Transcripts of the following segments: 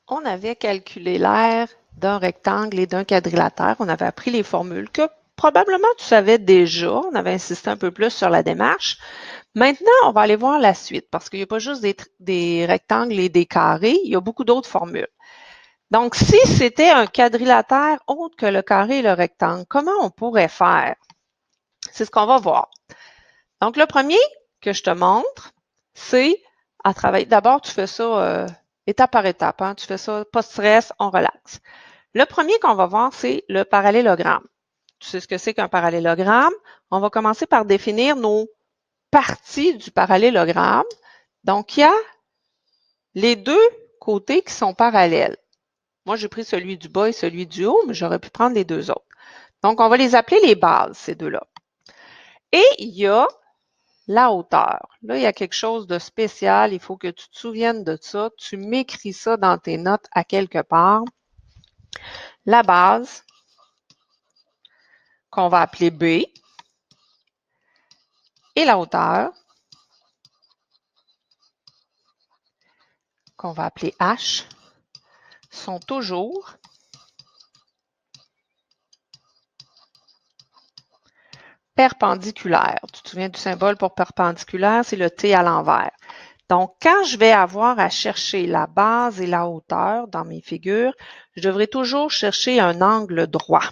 On avait calculé l'aire d'un rectangle et d'un quadrilatère. On avait appris les formules que probablement tu savais déjà. On avait insisté un peu plus sur la démarche. Maintenant, on va aller voir la suite parce qu'il n'y a pas juste des rectangles et des carrés, il y a beaucoup d'autres formules. Donc, si c'était un quadrilatère autre que le carré et le rectangle, comment on pourrait faire? C'est ce qu'on va voir. Donc, le premier que je te montre, c'est à travailler. D'abord, tu fais ça étape par étape. Hein? Tu fais ça, pas de stress, on relaxe. Le premier qu'on va voir, c'est le parallélogramme. Tu sais ce que c'est qu'un parallélogramme? On va commencer par définir nos parties du parallélogramme. Donc, il y a les deux côtés qui sont parallèles. Moi, j'ai pris celui du bas et celui du haut, mais j'aurais pu prendre les deux autres. Donc, on va les appeler les bases, ces deux-là. Et il y a la hauteur. Là, il y a quelque chose de spécial. Il faut que tu te souviennes de ça. Tu m'écris ça dans tes notes à quelque part. La base, qu'on va appeler B, et la hauteur, qu'on va appeler H, sont toujours perpendiculaires. Tu te souviens du symbole pour perpendiculaire? C'est le T à l'envers. Donc, quand je vais avoir à chercher la base et la hauteur dans mes figures, je devrais toujours chercher un angle droit.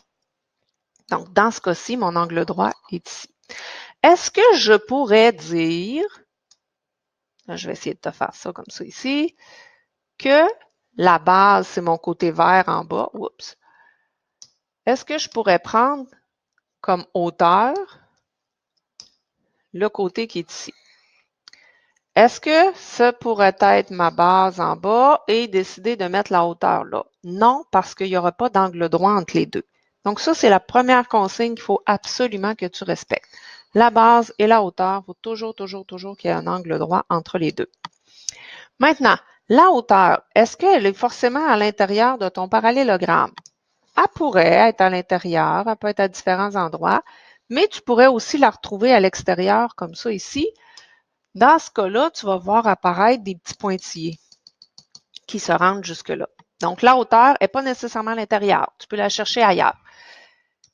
Donc, dans ce cas-ci, mon angle droit est ici. Est-ce que je pourrais dire, je vais essayer de te faire ça comme ça ici, que la base, c'est mon côté vert en bas. Oups. Est-ce que je pourrais prendre comme hauteur le côté qui est ici? Est-ce que ça pourrait être ma base en bas et décider de mettre la hauteur là? Non, parce qu'il n'y aura pas d'angle droit entre les deux. Donc ça, c'est la première consigne qu'il faut absolument que tu respectes. La base et la hauteur, il faut toujours qu'il y ait un angle droit entre les deux. Maintenant, la hauteur, est-ce qu'elle est forcément à l'intérieur de ton parallélogramme? Elle pourrait être à l'intérieur, elle peut être à différents endroits, mais tu pourrais aussi la retrouver à l'extérieur comme ça ici. Dans ce cas-là, tu vas voir apparaître des petits pointillés qui se rendent jusque-là. Donc, la hauteur n'est pas nécessairement à l'intérieur. Tu peux la chercher ailleurs.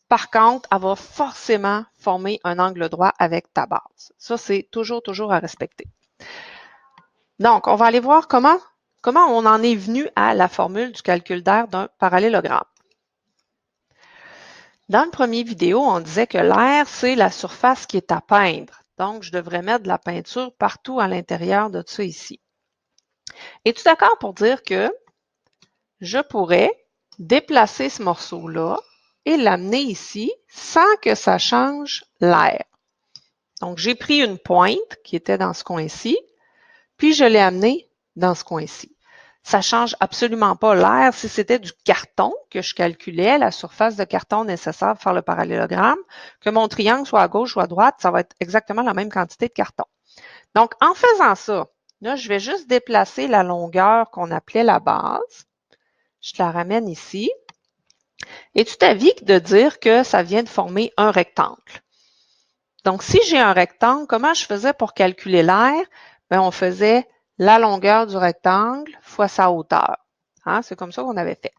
Par contre, elle va forcément former un angle droit avec ta base. Ça, c'est toujours à respecter. Donc, on va aller voir comment on en est venu à la formule du calcul d'aire d'un parallélogramme. Dans le premier vidéo, on disait que l'aire, c'est la surface qui est à peindre. Donc, je devrais mettre de la peinture partout à l'intérieur de ça ici. Es-tu d'accord pour dire que je pourrais déplacer ce morceau-là et l'amener ici sans que ça change l'aire? Donc, j'ai pris une pointe qui était dans ce coin-ci, puis je l'ai amenée dans ce coin-ci. Ça ne change absolument pas l'aire. Si c'était du carton que je calculais, la surface de carton nécessaire pour faire le parallélogramme, que mon triangle soit à gauche ou à droite, ça va être exactement la même quantité de carton. Donc, en faisant ça, là, je vais juste déplacer la longueur qu'on appelait la base. Je la ramène ici. Et tu t'avises de dire que ça vient de former un rectangle. Donc, si j'ai un rectangle, comment je faisais pour calculer l'aire? Bien, on faisait la longueur du rectangle fois sa hauteur. Hein? C'est comme ça qu'on avait fait.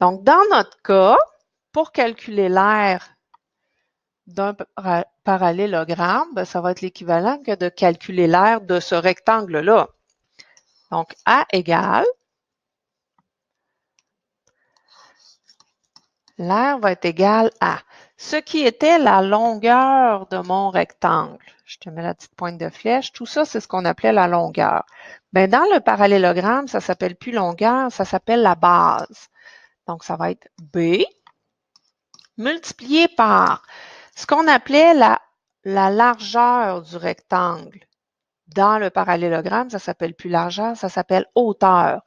Donc, dans notre cas, pour calculer l'aire d'un parallélogramme, bien, ça va être l'équivalent que de calculer l'aire de ce rectangle-là. Donc, A égale, l'aire va être égale à ce qui était la longueur de mon rectangle. Je te mets la petite pointe de flèche. Tout ça, c'est ce qu'on appelait la longueur. Bien, dans le parallélogramme, ça ne s'appelle plus longueur, ça s'appelle la base. Donc, ça va être B multiplié par ce qu'on appelait la largeur du rectangle. Dans le parallélogramme, ça ne s'appelle plus largeur, ça s'appelle hauteur.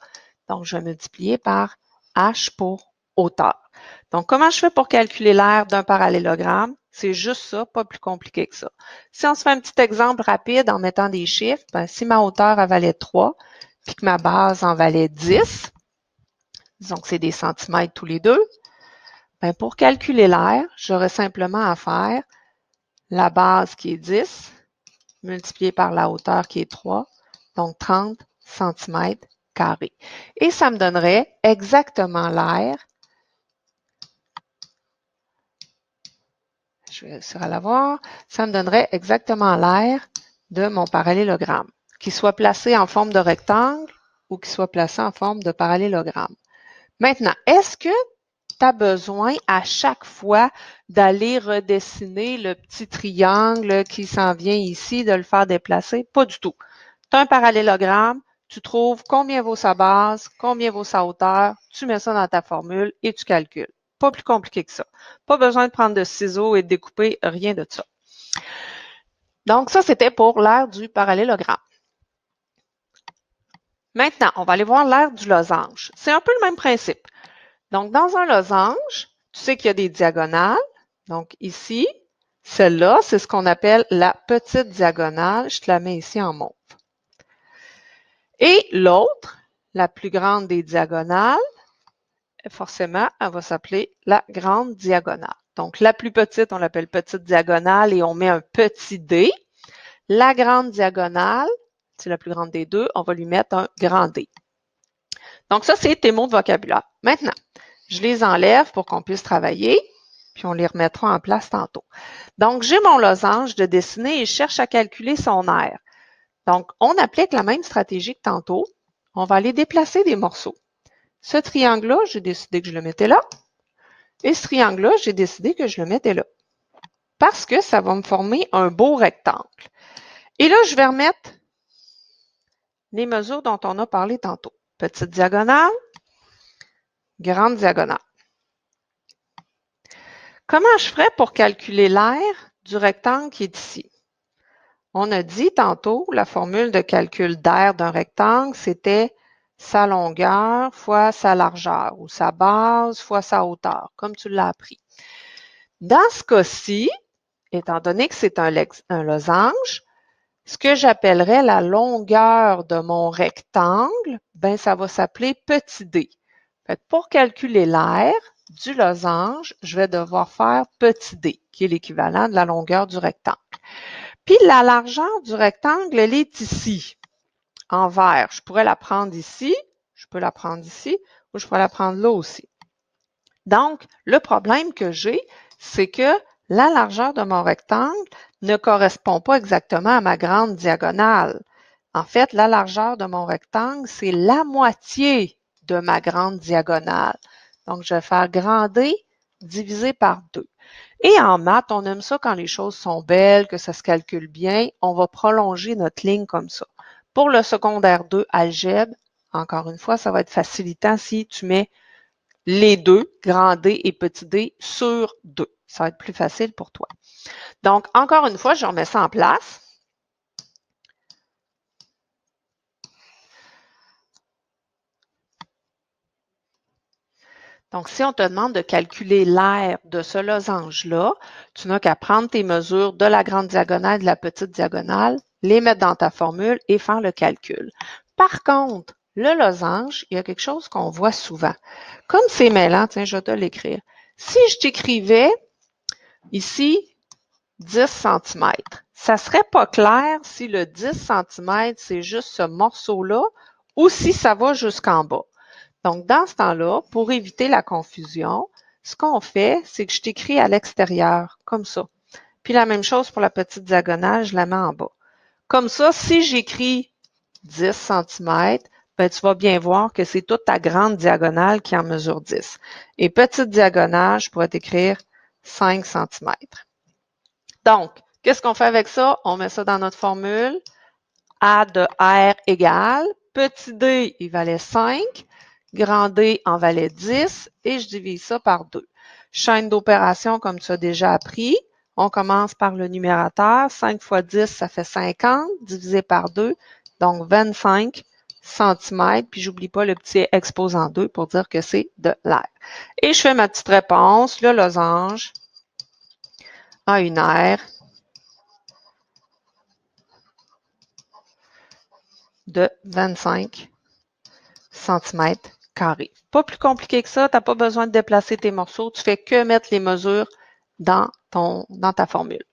Donc, je vais multiplier par H pour hauteur. Donc, comment je fais pour calculer l'aire d'un parallélogramme? C'est juste ça, pas plus compliqué que ça. Si on se fait un petit exemple rapide en mettant des chiffres, ben, si ma hauteur en valait 3, puis que ma base en valait 10, disons que c'est des centimètres tous les deux, ben, pour calculer l'aire, j'aurais simplement à faire la base qui est 10 multiplié par la hauteur qui est 3, donc 30 cm carrés. Et ça me donnerait exactement l'aire. Je vais réussir à l'avoir. Ça me donnerait exactement l'aire de mon parallélogramme, qu'il soit placé en forme de rectangle ou qu'il soit placé en forme de parallélogramme. Maintenant, est-ce que tu as besoin à chaque fois d'aller redessiner le petit triangle qui s'en vient ici, de le faire déplacer? Pas du tout. Tu as un parallélogramme, tu trouves combien vaut sa base, combien vaut sa hauteur, tu mets ça dans ta formule et tu calcules. Pas plus compliqué que ça. Pas besoin de prendre de ciseaux et de découper, rien de ça. Donc, ça, c'était pour l'aire du parallélogramme. Maintenant, on va aller voir l'aire du losange. C'est un peu le même principe. Donc, dans un losange, tu sais qu'il y a des diagonales. Donc, ici, celle-là, c'est ce qu'on appelle la petite diagonale. Je te la mets ici en mauve. Et l'autre, la plus grande des diagonales, forcément, elle va s'appeler la grande diagonale. Donc, la plus petite, on l'appelle petite diagonale et on met un petit D. La grande diagonale, c'est la plus grande des deux, on va lui mettre un grand D. Donc, ça, c'est tes mots de vocabulaire. Maintenant, je les enlève pour qu'on puisse travailler, puis on les remettra en place tantôt. Donc, j'ai mon losange de dessiner et je cherche à calculer son aire. Donc, on applique la même stratégie que tantôt. On va aller déplacer des morceaux. Ce triangle-là, j'ai décidé que je le mettais là. Et ce triangle-là, j'ai décidé que je le mettais là. Parce que ça va me former un beau rectangle. Et là, je vais remettre les mesures dont on a parlé tantôt. Petite diagonale, grande diagonale. Comment je ferais pour calculer l'aire du rectangle qui est ici? On a dit tantôt, la formule de calcul d'aire d'un rectangle, c'était sa longueur fois sa largeur ou sa base fois sa hauteur, comme tu l'as appris. Dans ce cas-ci, étant donné que c'est un losange, ce que j'appellerais la longueur de mon rectangle, ben ça va s'appeler petit d. Fait que pour calculer l'aire du losange, je vais devoir faire petit d, qui est l'équivalent de la longueur du rectangle. Puis la largeur du rectangle, elle est ici, en vert. Je pourrais la prendre ici, je peux la prendre ici, ou je pourrais la prendre là aussi. Donc, le problème que j'ai, c'est que la largeur de mon rectangle ne correspond pas exactement à ma grande diagonale. En fait, la largeur de mon rectangle, c'est la moitié de ma grande diagonale. Donc, je vais faire grand D divisé par 2. Et en maths, on aime ça quand les choses sont belles, que ça se calcule bien. On va prolonger notre ligne comme ça. Pour le secondaire 2, algèbre, encore une fois, ça va être facilitant si tu mets les deux, grand D et petit d, sur 2. Ça va être plus facile pour toi. Donc, encore une fois, je remets ça en place. Donc, si on te demande de calculer l'aire de ce losange-là, tu n'as qu'à prendre tes mesures de la grande diagonale et de la petite diagonale, les mettre dans ta formule et faire le calcul. Par contre, le losange, il y a quelque chose qu'on voit souvent. Comme c'est mêlant, tiens, je vais te l'écrire. Si je t'écrivais ici 10 cm, ça serait pas clair si le 10 cm, c'est juste ce morceau-là ou si ça va jusqu'en bas. Donc, dans ce temps-là, pour éviter la confusion, ce qu'on fait, c'est que je t'écris à l'extérieur, comme ça. Puis la même chose pour la petite diagonale, je la mets en bas. Comme ça, si j'écris 10 cm, ben, tu vas bien voir que c'est toute ta grande diagonale qui en mesure 10. Et petite diagonale, je pourrais t'écrire 5 cm. Donc, qu'est-ce qu'on fait avec ça? On met ça dans notre formule. A de R égale, petit d, il valait 5. Grand D en valait 10 et je divise ça par 2. Chaîne d'opération comme tu as déjà appris. On commence par le numérateur. 5 fois 10, ça fait 50, divisé par 2, donc 25 cm. Puis j'oublie pas le petit exposant 2 pour dire que c'est de l'air. Et je fais ma petite réponse. Le losange a une aire de 25 cm carrés. Pas plus compliqué que ça, tu n'as pas besoin de déplacer tes morceaux, tu fais que mettre les mesures dans ta formule.